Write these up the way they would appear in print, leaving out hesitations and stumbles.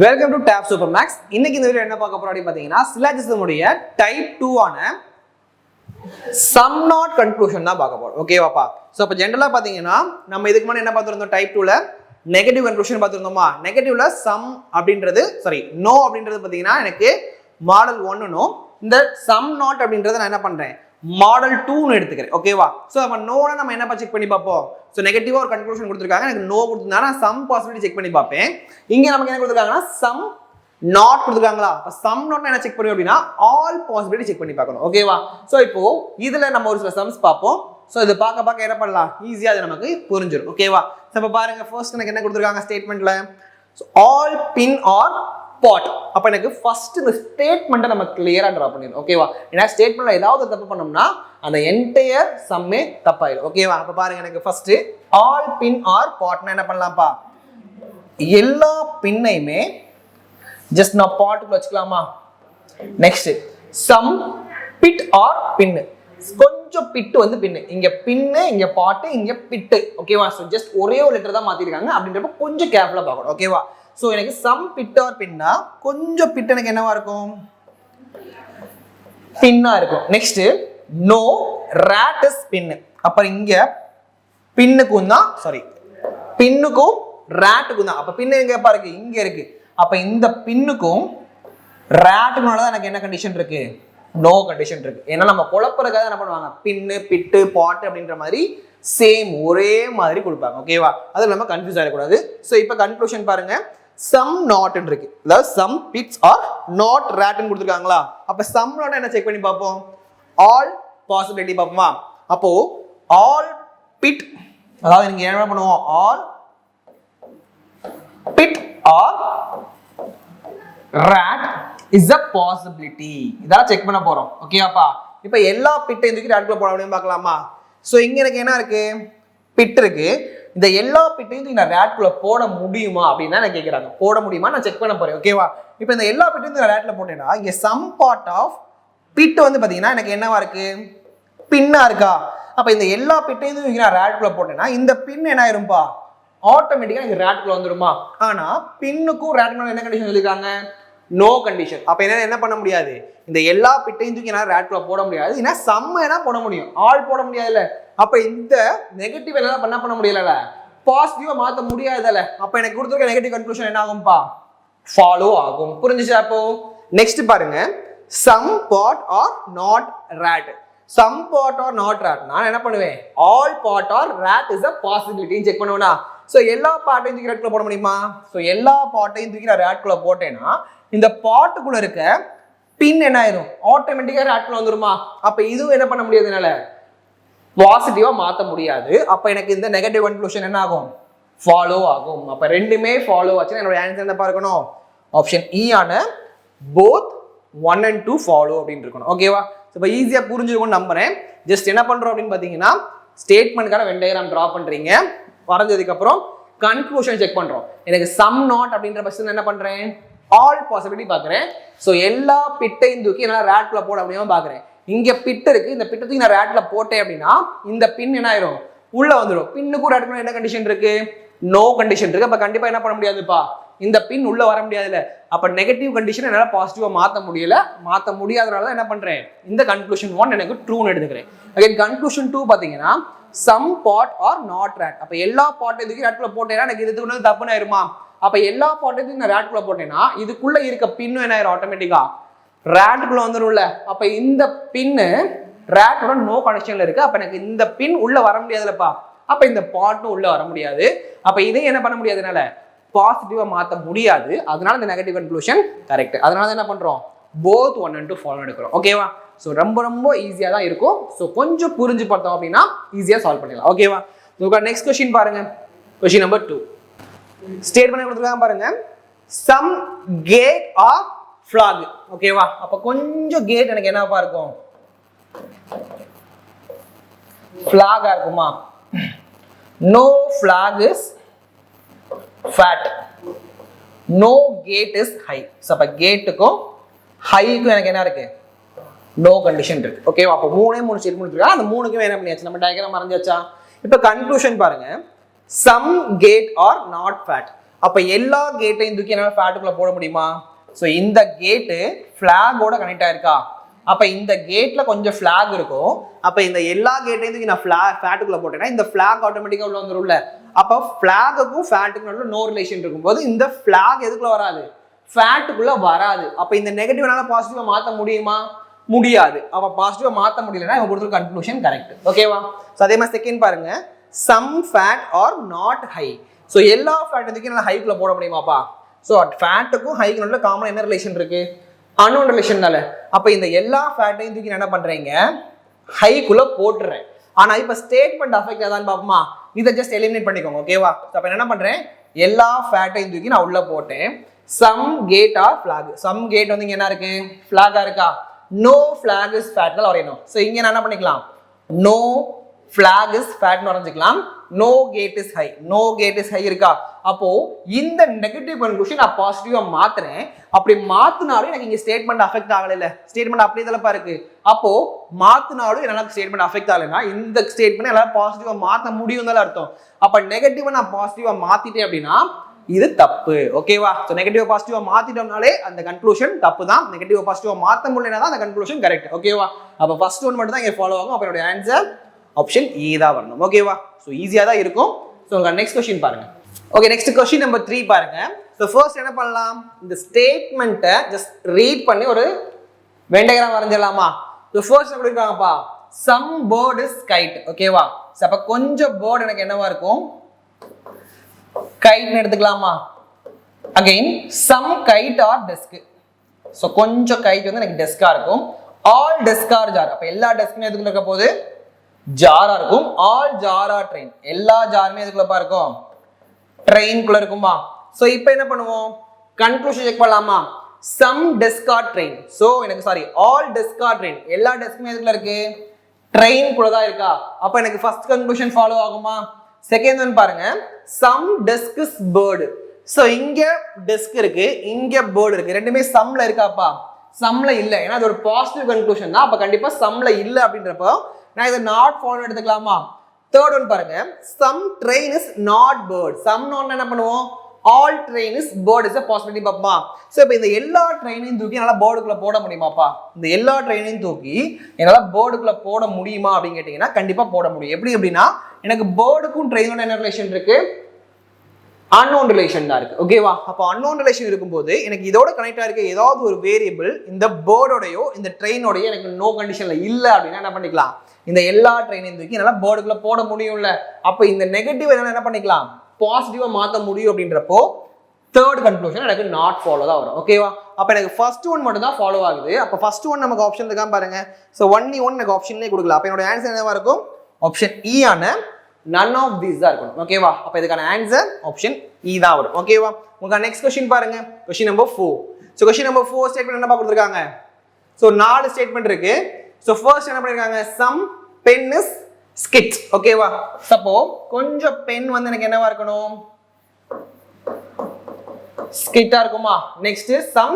Welcome to Tab Super Max. இன்னைக்கு இந்த video என்ன பார்க்க போறோம் அப்படின்னு பார்த்தீங்கன்னா சிலாஜிசம் உடைய டைப் 2 ஆன சம் நாட் கன்க்ளூஷன் தான் பார்க்க போறோம். ஓகேவாப்பா? ஸோ இப்போ ஜென்ரலாக பார்த்தீங்கன்னா நம்ம இதுக்கு முன்னாடி என்ன பார்த்துருந்தோம், டைப் 2ல நெகட்டிவ் கன்க்ளூஷன் பார்த்துருந்தோமா. நெகட்டிவ்ல சம் அப்படின்றது நோ அப்படின்றது பார்த்தீங்கன்னா எனக்கு மாடல் 1னும் இந்த சம் நாட் அப்படின்றத நான் என்ன பண்றேன் மாடல் 2ன்னு எடுத்துக்கிறேன். ஓகேவா? ஸோ நம்ம நோனா நம்ம என்ன செக் பண்ணி பார்ப்போம். ஸோ நெகட்டிவா ஒரு கன்க்ளூஷன் கொடுத்துருக்காங்க, எனக்கு நோ கொடுத்துருந்தா நான் சம் பாசிபிலிட்டி செக் பண்ணி பார்ப்பேன். இங்கே நமக்கு என்ன கொடுத்துருக்காங்கன்னா சம் நாட் கொடுத்துருக்காங்களா. இப்போ சம் நாட் என்ன செக் பண்ணுவோம் அப்படின்னா ஆல் பாசிபிலிட்டி செக் பண்ணி பார்க்கணும். ஓகேவா? ஸோ இப்போ இதுல நம்ம ஒரு சில சம்ஸ் பார்ப்போம். ஸோ இது பார்க்க என்ன பண்ணலாம், ஈஸியாக அது நமக்கு புரிஞ்சிடும். ஓகேவா? ஸோ இப்போ பாருங்க, ஃபர்ஸ்ட் எனக்கு என்ன கொடுத்துருக்காங்க ஸ்டேட்மெண்ட்ல ஆல் பின் ஆர் பாட். அப்ப எனக்கு ஃபர்ஸ்ட் இந்த ஸ்டேட்மெண்ட்டை நம்ம கிளியரா டிரா பண்ணிடணும். ஓகேவா? ஏன்னா ஸ்டேட்மெண்ட்ல ஏதாவது தப்பு பண்ணோம்னா அந்த என்டையர் சம்மே தப்பாயிடும். ஓகேவா? அப்ப பாருங்க, எனக்கு ஃபர்ஸ்ட் ஆல் பின் ஆர் பாட்னா என்ன பண்ணலாம்ப்பா, எல்லா பின்னையுமே ஜஸ்ட் நான் பாட்டுக்குள்ள வச்சுக்கலாமா. நெக்ஸ்ட் சம் பிட் ஆர் பின்னு, கொஞ்சம் பிட்டு வந்து பின்னு, இங்க பின்னு இங்க பாட்டு இங்க பிட்டு. ஓகேவா? ஸோ ஜஸ்ட் ஒரே ஒரு லெட்டர் தான் மாத்திருக்காங்க அப்படின்றப்ப கொஞ்சம் கேர்ஃபுல்லா பார்க்கணும். ஓகேவா? ஸோ எனக்கு சம் பிட் ஆர் பின்னா கொஞ்சம் பிட் எனக்கு என்னவா இருக்கும், பின்னா இருக்கும். நெக்ஸ்ட் நோ ரேட் இஸ் பின்னு. அப்ப இங்க பின்னுக்கும் தான் பின்னுக்கும் ரேட்டுக்கும் தான். அப்ப பின்னு எங்க பாருங்க, இங்க இருக்கு. அப்ப இந்த பின்னுக்கும் ரேட்டுக்குனால தான் எனக்கு என்ன கண்டிஷன் இருக்கு, நோ கண்டிஷன் இருக்கு. ஏன்னா நம்ம குழப்பறதுக்காக என்ன பண்ணுவாங்க, பின்னு பிட்டு பாட்டு அப்படின்ற மாதிரி சேம் ஒரே மாதிரி கொடுப்பாங்க. ஓகேவா? அது நம்ம கன்ஃபியூஸ் ஆகக்கூடாது. ஸோ இப்போ கன்க்ளூஷன் பாருங்க, சம் நாட் இருக்கு, அதாவது சம் பிட்ஸ் ஆர் நாட் ரேட்னு கொடுத்துருக்காங்களா. அப்ப சம் நாட் என்ன செக் பண்ணி பார்ப்போம், ஆல் பாசிபிலிட்டி பார்ப்போமா. அப்போ ஆல் பிட், அதாவது நீங்க என்ன பண்ணுவோம், all bit are rate is a possibility, இதெல்லாம் செக் பண்ண போறோம். ஓகேவாப்பா? இப்போ எல்லா பிட்டையும் தூக்கி ரேட்குள்ள போட முடியும் பார்க்கலாமா. ஸோ இங்க எனக்கு என்ன இருக்கு, பிட் இருக்கு. இந்த எல்லா பிட்டையும் நான் ரேட்குள்ள போட முடியுமா அப்படின்னு தான் கேட்குறாங்க. போட முடியுமா நான் செக் பண்ண போறேன். ஓகேவா? இப்போ இந்த எல்லா பிட்டையும் நான் ரேட்ல போட்டேன்னா இங்க சம் பார்ட் ஆஃப் பிட் வந்து பாத்தீங்கன்னா எனக்கு என்னவா இருக்கு, பின்னா இருக்கா. அப்ப இந்த எல்லா பிட்டையும் நான் ரேட்குள்ள போட்டேன்னா இந்த பின் என்ன ஆயிரும்பா, ஆட்டோமேட்டிக்கா இங்க ரேட்குள்ள வந்துருமா. ஆனா பின்னுக்கும் ரேட்குள்ள என்ன கண்டிஷன் சொல்லிருக்காங்க, நோ கண்டிஷன். அப்ப என்ன பண்ண முடியாது, இந்த எல்லா பிட்டையும் தூக்கி என்னால ரேட்குள்ள போட முடியாது. ஏன்னா சம் என்ன போட முடியும், ஆல் போட முடியாதுல்ல. அப்ப இந்த நெகட்டிவ் என்ன பண்ண முடியல, பாசிட்டிவா மாத்த முடியாதுல்ல. அப்ப எனக்கு கொடுத்துருக்க நெகட்டிவ் கன்க்ளூஷன் என்ன ஆகும்பா, ஃபாலோ ஆகும். புரிஞ்சுச்சா? அப்போ நெக்ஸ்ட் பாருங்க, some part are not rate. Some part are not rate நான் என்ன பண்ணுவேன், all part are rate is a possibility செக் பண்ணுவேனா. சோ எல்லா பார்ட்டையும் தூக்கி ரேட்குள்ள போட முடியுமா. சோ எல்லா பார்ட்டையும் தூக்கி நான் ரேட்குள்ள போட்டேன்னா இந்த பார்ட்டுக்குள்ள இருக்க பின் என்ன ஆயிரும், ஆட்டோமேட்டிக்கா ரேட்குள்ள வந்துருமா. அப்ப இதுவும் என்ன பண்ண முடியாது, என்னால பாசிட்டிவா மாத்த முடியாது. அப்ப எனக்கு இந்த நெகட்டிவ் கன்க்ளூஷன் என்ன ஆகும், ஃபாலோ ஆகும். அப்ப ரெண்டுமே ஃபாலோ ஆச்சுன்னா என்னோட ஆன்சர் என்ன பார்க்கணும், ஆப்ஷன் இ ஆன போத் 1 and 2 ஃபாலோ அப்படின்னு இருக்கணும். ஓகேவா? இப்போ ஈஸியா புரிஞ்சிருக்கும்னு நம்புறேன். ஜஸ்ட் என்ன பண்றோம் அப்படின்னு பாத்தீங்கன்னா ஸ்டேட்மெண்ட்கான வென் டயக்ராம் டிரா பண்றீங்க. வரைஞ்சதுக்கு அப்புறம் கன்க்ளூஷன் செக் பண்றோம். எனக்கு சம் நாட் அப்படின்ற பட்சத்தில் என்ன பண்றேன், ஆல் பாசிபிலிட்டி பாக்குறேன். ஸோ எல்லா பிட்டையும் தூக்கி என்னால் ரேட்குள்ள போட முடியாம பாக்குறேன். இங்க பிட் இருக்கு, இந்த பிட்டை தூக்கி நான் ரேட்ல போட்டேன் அப்படின்னா இந்த பின் என்ன ஆயிரும், உள்ள வந்துடும். பின்னுக்கும் ரேட்க்குள்ள என்ன கண்டிஷன் இருக்கு, நோ கண்டிஷன் இருக்கு. அப்ப கண்டிப்பா என்ன பண்ண முடியாதுப்பா, இந்த பின் உள்ள வர முடியாதுல்ல. அப்ப நெகட்டிவ் கண்டிஷன் என்னால பாசிட்டிவா மாத்த முடியாதனால தான் என்ன பண்றேன், இந்த கன்க்ளூஷன் 1 எனக்கு ட்ரூன்னு எடுத்துக்கிறேன். அகைன் கன்க்ளூஷன் 2 பாத்தீங்கன்னா some part are not rate. அப்ப எல்லா பார்ட்டையும் தூக்கி ரேட்குள்ள போட்டேன்னா எனக்கு இதுக்கு வந்து தப்புன்னு ஆயிருமா. அப்ப எல்லா பார்ட்டையும் நான் ரேட்குள்ள போட்டேன்னா இதுக்குள்ள இருக்க பின்னும் என்ன ஆயிரும், ஆட்டோமேட்டிக்கா ரேட்குள்ள வந்துடும்ல. அப்ப இந்த பின்னு ரேட்டோட நோ கனெக்ஷன்ல இருக்கு. அப்ப எனக்கு இந்த பின் உள்ள வர முடியாதுல்லப்பா. அப்ப இந்த பார்ட்டும் உள்ள வர முடியாது. அப்ப இதை என்ன பண்ண முடியாதுனால பாசிட்டிவா மாத்த முடியாது. அதனால இந்த நெகட்டிவ் கன்க்ளூஷன் கரெக்ட். அதனால என்ன பண்றோம், போத் 1 and 2 ஃபாலோ எடுக்கிறோம். ஓகேவா? ஸோ ரொம்ப ஈஸியா தான் இருக்கும். ஸோ கொஞ்சம் புரிஞ்சு பார்த்தோம் அப்படின்னா ஈஸியா சால்வ் பண்ணிடலாம். ஓகேவா? நெக்ஸ்ட் கொஸ்டின் பாருங்க, கொஸ்டின் நம்பர் 2. ஸ்டேட்மெண்ட் கொடுத்துருக்காங்க பாருங்க, சம் கேட் ஆர் ஃபிளாக். ஓகேவா? அப்ப கொஞ்சம் கேட் எனக்கு என்னவா இருக்கும், ஃபிளாகா இருக்குமா. No flag is fat, no cat is high. அப்ப கேட்டுக்கும் ஹைக்கும் எனக்கு என்ன இருக்கு, நோ கண்டிஷன் இருக்கு. ஓகேவா? அப்ப 3 ஸ்டேட்மெண்ட் இருக்கு. அந்த 3க்குமே என்ன பண்ணியாச்சு, நம்ம டயக்ராம் வரைஞ்சாச்சா. இப்ப கன்க்ளூஷன் பாருங்க, some cat are not fat. அப்ப எல்லா கேட்டையும் தூக்கி என்னால ஃபேட்டுக்குள்ள போட முடியுமா? ஸோ இந்த கேட்டு ஃபிளாகோட கனெக்ட் ஆயிருக்கா? அப்ப இந்த கேட்ல கொஞ்சம் ஃபிளாக் இருக்கும். அப்ப இந்த எல்லா கேட்டையும் தூக்கி நான் ஃபேட்டுக்குள்ள போட்டேன்னா இந்த ஃபிளாக் ஆட்டோமேட்டிக்கா உள்ள வந்துரும்ல. அப்ப ஃபிளாகுக்கும் ஃபேட்டுக்கும் நடுவில் நோ ரிலேஷன் இருக்கும்போது இந்த ஃபிளாக் எதுக்குள்ள வராது? ஃபேட்டுக்குள்ள வராது. அப்ப இந்த நெகட்டிவ்னால பாசிட்டிவா மாத்த முடியுமா? முடியாது. அப்ப பாசிட்டிவா மாத்த முடியலன்னா இவங்க கொடுத்துருக்க கன்க்ளூஷன் கரெக்ட். ஓகேவா? ஸோ அதே மாதிரி செகண்ட் பாருங்க, some fat are not high. So எல்லா ஃபேட் எதுக்கு என்னால் ஹைக்குள்ள போட முடியுமாப்பா? ஸோ ஃபேட்டுக்கும் ஹைக்கு நடுவில் காமன் என்ன ரிலேஷன் இருக்கு? அன்னோன் ரிலேஷன் தானே. அப்ப இந்த எல்லா ஃபேட்டையும் தூக்கி என்ன பண்றீங்க? ஹைக்குள்ள போட்டுறேன். ஆனா இப்ப ஸ்டேட்மெண்ட் அஃபெக்ட் ஆதான்னு பாப்போமா? இதை ஜஸ்ட் எலிமினேட் பண்ணிக்கோங்க. ஓகேவா? அப்ப என்ன பண்றேன்? எல்லா ஃபேட்டையும் தூக்கி நான் உள்ள போட்டேன். Some cat are flag. Some cat வந்து இங்க என்ன இருக்கு? ஃபிளாகா இருக்கா? நோ ஃபிளாக் இஸ் ஃபேட் தான் வரையணும். ஸோ இங்க நான் என்ன பண்ணிக்கலாம்? நோ ஃபிளாக் இஸ் ஃபேட்னு வரைஞ்சிக்கலாம். No cat is high. No cat is high இருக்கா? அப்போ இந்த நெகட்டிவ் கன்க்ளூஷன் நான் பாசிட்டிவா மாத்துறேன். அப்படி மாத்தினாலும் எனக்கு இங்க ஸ்டேட்மெண்ட் அஃபெக்ட் ஆகல. இல்ல ஸ்டேட்மெண்ட் அப்படியே தலப்பா இருக்கு. அப்போ மாத்தினாலும் என்னால ஸ்டேட்மெண்ட் அஃபெக்ட் ஆகலைன்னா இந்த ஸ்டேட்மெண்ட் என்னால பாசிட்டிவா மாத்த முடியும் தான் அர்த்தம். அப்ப நெகட்டிவா நான் பாசிட்டிவா மாத்திட்டேன் அப்படின்னா இது தப்பு. ஓகேவா? ஸோ நெகட்டிவ் பாசிட்டிவா மாத்திட்டோம்னாலே அந்த கன்க்ளூஷன் தப்பு தான். நெகட்டிவ் பாசிட்டிவா மாத்த முடியலனா தான் அந்த கன்க்ளூஷன் கரெக்ட். ஓகேவா? அப்ப ஃபர்ஸ்ட் ஒன் மட்டும் தான் இங்க ஃபாலோ ஆகும். அப்ப என்னோட ஆன்சர் ஆப்ஷன் ஏ தான் வரணும். ஓகேவா? ஸோ ஈஸியா தான் இருக்கும். ஸோ உங்க நெக்ஸ்ட் கொஸ்டின் பாருங்க. ஓகே, நெக்ஸ்ட் கொஸ்டின் நம்பர் 3 பாருங்க. ஸோ ஃபர்ஸ்ட் என்ன பண்ணலாம்? இந்த ஸ்டேட்மெண்ட்டை ஜஸ்ட் ரீட் பண்ணி ஒரு வெண்டகிராம் வரைஞ்சிடலாமா? ஸோ ஃபர்ஸ்ட் என்ன கொடுக்குறாங்கப்பா? Some bird is kite. ஓகேவா? ஸோ அப்ப கொஞ்சம் பேர்ட் எனக்கு என்னவா இருக்கும்? கைட்னு எடுத்துக்கலாமா? Again some kite are desk. So கொஞ்சம் கைட் வந்து எனக்கு டெஸ்கா இருக்கும். All desk are jar. அப்ப எல்லா டெஸ்க்குமே எதுக்குள்ள இருக்க போகுது? ஜாரா இருக்கும். ஆல் ஜாரா ட்ரெயின். எல்லா ஜாருமே எதுக்குள்ளப்பா இருக்கும்? ட்ரெயின்குள்ள இருக்குமா? ஸோ இப்போ என்ன பண்ணுவோம்? கன்க்ளூஷன் செக் பண்ணலாமா? Some desk are train. So எனக்கு sorry, all desk are train. எல்லா டெஸ்க்குமே எதுக்குள்ள இருக்கு? ட்ரெயின்குள்ள தான் இருக்கா? அப்ப எனக்கு ஃபர்ஸ்ட் கன்க்ளூஷன் ஃபாலோ ஆகுமா? செகண்ட் ஒன் பாருங்க, some desk is bird. So இங்க டெஸ்க் இருக்கு, இங்க பேர்டு இருக்கு. ரெண்டுமே சம்ல இருக்காப்பா? சம்ல இல்ல. ஏன்னா அது ஒரு பாசிட்டிவ் கன்க்ளூஷன் தான். அப்ப கண்டிப்பா சம்ல இல்ல அப்படின்றப்போ நான் இதை நாட் ஃபாலோ எடுத்துக்கலாமா? தேர்ட் ஒன் பாருங்க, some train is not bird. Some not என்ன பண்ணுவோம்? All train is bird is a possibility பாப்பா. ஸோ இப்போ இந்த எல்லா ட்ரெயினையும் தூக்கி என்னால் பேர்டுக்குள்ள போட முடியுமாப்பா? இந்த எல்லா ட்ரெயினையும் தூக்கி என்னால் பேர்டுக்குள்ள போட முடியுமா அப்படின்னு கேட்டீங்கன்னா கண்டிப்பா போட முடியும். எப்படி அப்படின்னா எனக்கு பேர்டுக்கும் ட்ரெயினோட என்ன ரிலேஷன் இருக்கு? அன்னோன் ரிலேஷன் தான் இருக்கு. ஓகேவா? அப்போ அன்னோன் ரிலேஷன் இருக்கும்போது எனக்கு இதோட கனெக்ட் ஆயிருக்க ஏதாவது ஒரு வேரியபிள் இந்த பேர்டோடையோ இந்த ட்ரெயினோடையோ எனக்கு நோ கண்டிஷன்ல இல்லை அப்படின்னா என்ன பண்ணிக்கலாம்? இந்த எல்லா ட்ரெயினையும் தூக்கி என்னால் பேர்டுக்குள்ள போட முடியும்ல. அப்போ இந்த நெகட்டிவ் என்னால் என்ன பண்ணிக்கலாம்? பாசிட்டிவா மாற்ற முடியும் அப்படின்றப்போ தேர்ட் கன்க்ளூஷன் எனக்கு நாட் ஃபாலோ தான் வரும். ஓகேவா? அப்போ எனக்கு ஃபர்ஸ்ட் ஒன் மட்டும் தான் ஃபாலோ ஆகுது. அப்போ ஃபர்ஸ்ட் ஒன் நமக்கு ஆப்ஷன் இருக்கான்னு பாருங்க. ஸோ 1 எனக்கு ஆப்ஷன்லேயே கொடுக்கலாம். அப்போ என்னோட ஆன்சர் என்னவா இருக்கும்? ஆப்ஷன் இ ஆன none of these தான் இருக்கணும். ஓகேவா? அப்போ இதுக்கான ஆன்சர் ஆப்ஷன் இ தான் வரும். ஓகேவா? உங்களுக்கு நெக்ஸ்ட் கொஸ்டின் பாருங்க. Question number 4. So question number 4 statement என்னப்பா கொடுத்துருக்காங்க? ஸோ 4 ஸ்டேட்மெண்ட் இருக்கு. ஸோ ஃபர்ஸ்ட் என்ன பண்ணிருக்காங்க? Some pen is skit. ஓகேவா? சப்போ கொஞ்சம் பென் வந்து எனக்கு என்னவா இருக்கணும்? ஸ்கிட்டா இருக்குமா? Next some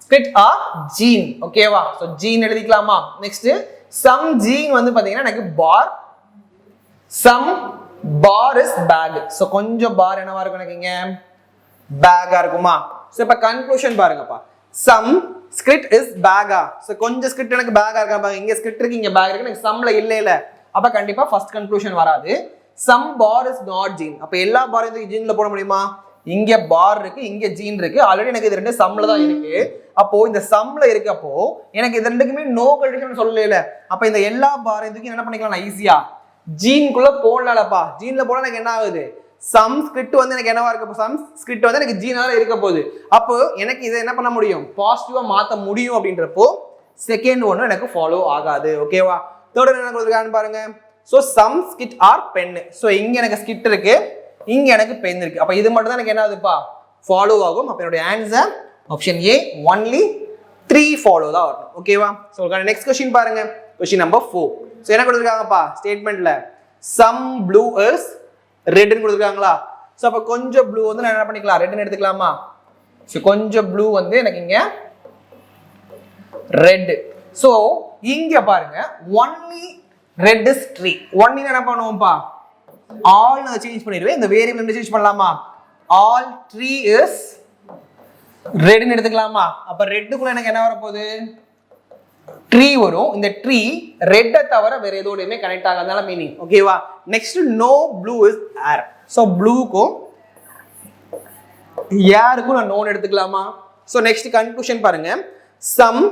skid are gene. ஓகேவா? ஸோ ஜீன் எழுதிக்கலாமா? நெக்ஸ்ட் சம் ஜீன் வந்து பாத்தீங்கன்னா எனக்கு bar. Some bar is bag. So கொஞ்சம் பார் என்னவா இருக்கும் எனக்கு இங்க? பேக்கா இருக்குமா? ஸோ இப்போ கன்க்ளூஷன் பாருங்கப்பா. சம் ஸ்கிரிட் இஸ் பேக்கா. ஸோ கொஞ்சம் ஸ்கிரிட் எனக்கு பேக்கா இருக்கா? இங்க ஸ்கிரிட் இருக்கு, இங்க பேக் இருக்கு. எனக்கு சம்ல இல்ல. அப்ப கண்டிப்பா ஃபர்ஸ்ட் கன்க்ளூஷன் வராது. Some bar is not jean. அப்ப எல்லா பாரையும் ஜீன்ல போட முடியுமா? இங்க பார் இருக்கு, இங்க ஜீன் இருக்கு. ஆல்ரெடி எனக்கு இது ரெண்டு சம்ல தான் இருக்கு. அப்போ இந்த சம்ல இருக்கப்போ எனக்கு இது ரெண்டுக்குமே நோ கண்டிஷன் சொல்லல. அப்ப இந்த எல்லா பாரையும் தூக்கி என்ன பண்ணிக்கலாம்? நான் ஈஸியா ஜீன்குள்ள போடலாம்ப்பா. ஜீன்ல போனா எனக்கு என்ன ஆகுது? சம் ஸ்கிரிப்ட் வந்து எனக்கு என்னவா இருக்க? சம் ஸ்கிரிப்ட் வந்து எனக்கு ஜீனால இருக்க போகுது. அப்போ எனக்கு இதை என்ன பண்ண முடியும்? பாசிட்டிவா மாத்த முடியும் அப்படின்றப்போ செகண்ட் ஒன்னு எனக்கு ஃபாலோ ஆகாது. ஓகேவா? தேர்ட் என்ன கொடுத்துருக்கான்னு பாருங்க. So some skid are pen. So இங்க எனக்கு ஸ்கிட் இருக்கு, இங்க எனக்கு பென் இருக்கு. அப்ப இது மட்டும் தான் எனக்கு என்ன ஆகுதுப்பா? ஃபாலோ ஆகும். அப்ப என்னுடைய answer option A only 3 follow தான் வரணும். ஓகேவா? ஸோ நெக்ஸ்ட் கொஸ்டின் பாருங்க. Question number 4. ஸோ என்ன கொடுத்துருக்காங்கப்பா? ஸ்டேட்மெண்ட்ல சம் ப்ளூ இஸ் ரெட்னு கொடுத்துருக்காங்களா? ஸோ அப்போ கொஞ்சம் ப்ளூ வந்து நான் என்ன பண்ணிக்கலாம்? ரெட்னு எடுத்துக்கலாமா? ஸோ கொஞ்சம் ப்ளூ வந்து எனக்கு இங்க ரெட். ஸோ இங்க பாருங்க, only red is tree. Only என்ன பண்ணுவோம்ப்பா? ஆல் நான் சேஞ்ச் பண்ணிடுவேன். இந்த வேரியபிள் என்ன சேஞ்ச் பண்ணலாமா? ஆல் ட்ரீ இஸ் ரெட்னு எடுத்துக்கலாமா? அப்ப ரெட்டுக்குள்ள எனக்கு என்ன வரப்போகுது? ட்ரீ வரும். இந்த ட்ரீ ரெட்டை தவிர வேற எதோடையுமே கனெக்ட் ஆகாதனால மீனிங். ஓகேவா? Next no blue is air. So ப்ளூக்கும் ஏருக்கும் நான் நோன் எடுத்துக்கலாமா? ஸோ நெக்ஸ்ட் கன்க்ளூஷன் பாருங்க. Some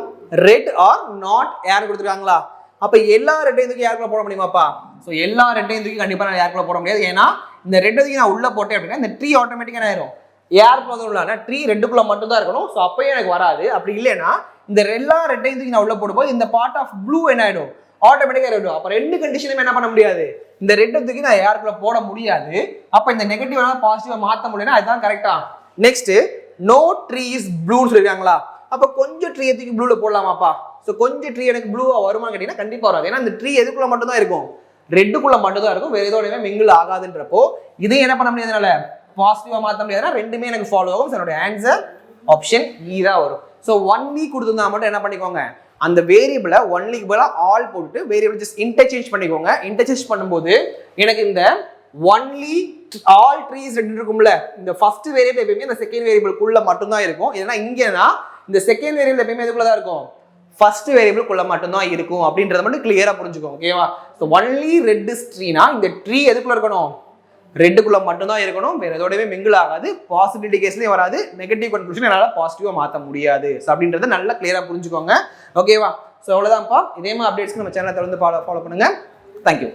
red are not air கொடுத்துருக்காங்களா? அப்ப எல்லா ரெட்டையும் தூக்கி ஏருக்குள்ள போட முடியுமாப்பா? ஸோ எல்லா ரெட்டையும் தூக்கி கண்டிப்பா நான் ஏருக்குள்ள போட முடியாது. ஏன்னா இந்த ரெட்டை தூக்கி நான் உள்ள போட்டேன் அப்படின்னா இந்த ட்ரீ ஆட்டோமேட்டிக்கா என்ன ஆயிரும்? ஏருக்குள்ள உள்ளானா ட்ரீ ரெட்டுக்குள்ள மட்டும் தான் இருக்கணும். ஸோ அப்பயும் எனக்கு வராது. அப்படி இல்லைன்னா இந்த எல்லா ரெட்டையும் தூக்கி நான் உள்ள போடும்போது இந்த பார்ட் ஆஃப் ப்ளூ என்ன ஆயிடும்? ஆட்டோமேட்டிக்கா ஆயிடும். அப்ப ரெண்டு கண்டிஷனும் என்ன பண்ண முடியாது? இந்த ரெட்டை தூக்கி நான் ஏருக்குள்ள போட முடியாது. அப்ப இந்த நெகட்டிவ் பாசிட்டிவா மாத்த முடியலன்னா அதுதான் கரெக்டா. நெக்ஸ்ட் நோ ட்ரீ இஸ் ப்ளூன்னு சொல்லிருக்காங்களா? அப்ப கொஞ்சம் ட்ரீ தூக்கி ப்ளூல போடலாமாப்பா? ஸோ கொஞ்சம் ட்ரீ எனக்கு ப்ளூவா வருமா கேட்டீங்கன்னா கண்டிப்பா வராது. ஏன்னா இந்த ட்ரீ எதுக்குள்ள மட்டும் தான் இருக்கும்? ரெட்டுக்குள்ள மட்டும் தான் இருக்கும். வேற எதோடய மிங்கிள் ஆகாதுன்றப்போ இதையும் என்ன பண்ண முடியாதுனால பாசிட்டிவா மாத்த முடியாதுன்னா ரெண்டுமே எனக்கு ஃபாலோ ஆகும். என்னோட ஆன்சர் ஆப்ஷன் இ தான் வரும். ஸோ ஒன்லி கொடுத்துருந்தா மட்டும் என்ன பண்ணிக்கோங்க, அந்த வேரியபிளை ஒன்லிக்கு பதிலாக ஆல் போட்டுட்டு வேரியபிள் ஜஸ்ட் இன்டர்சேஞ்ச் பண்ணிக்கோங்க. இன்டர்சேஞ்ச் பண்ணும்போது எனக்கு இந்த ஒன்லி ஆல் ட்ரீஸ் ரெண்டு இருக்கும்ல, இந்த ஃபர்ஸ்ட் வேரியபிள் எப்பயுமே இந்த செகண்ட் வேரியபிள்குள்ள மட்டும்தான் இருக்கும். ஏன்னா இங்கன்னா இந்த செகண்ட் வேரியபிள் எப்பயுமே எதுக்குள்ள தான் இருக்கும்? ஃபர்ஸ்ட் வேரியபிள்குள்ள மட்டும்தான் இருக்கும் அப்படின்றத மட்டும் கிளியரா புரிஞ்சுக்கோங்க. ஓகேவா? ஸோ ஒன்லி ரெட் ட்ரீனா இந்த ட்ரீ எதுக்குள்ள இருக்கணும்? ரெட்டுக்குள்ள மட்டும்தான் இருக்கணும். வேற எதோடவே மிங்கிள் ஆகாது. பாசிபிலிட்டி கேஸ்லயும் வராது. நெகட்டிவ் கன்க்ளூஷன் என்னால பாசிட்டிவா மாற்ற முடியாது. ஸோ அப்படின்றத நல்லா கிளியரா புரிஞ்சுக்கோங்க. ஓகேவா? ஸோ அவ்வளோதான்ப்பா. இதே மாதிரி அப்டேட்ஸ்க்கு நம்ம சேனலை தொடர்ந்து ஃபாலோ பண்ணுங்க. தேங்க்யூ.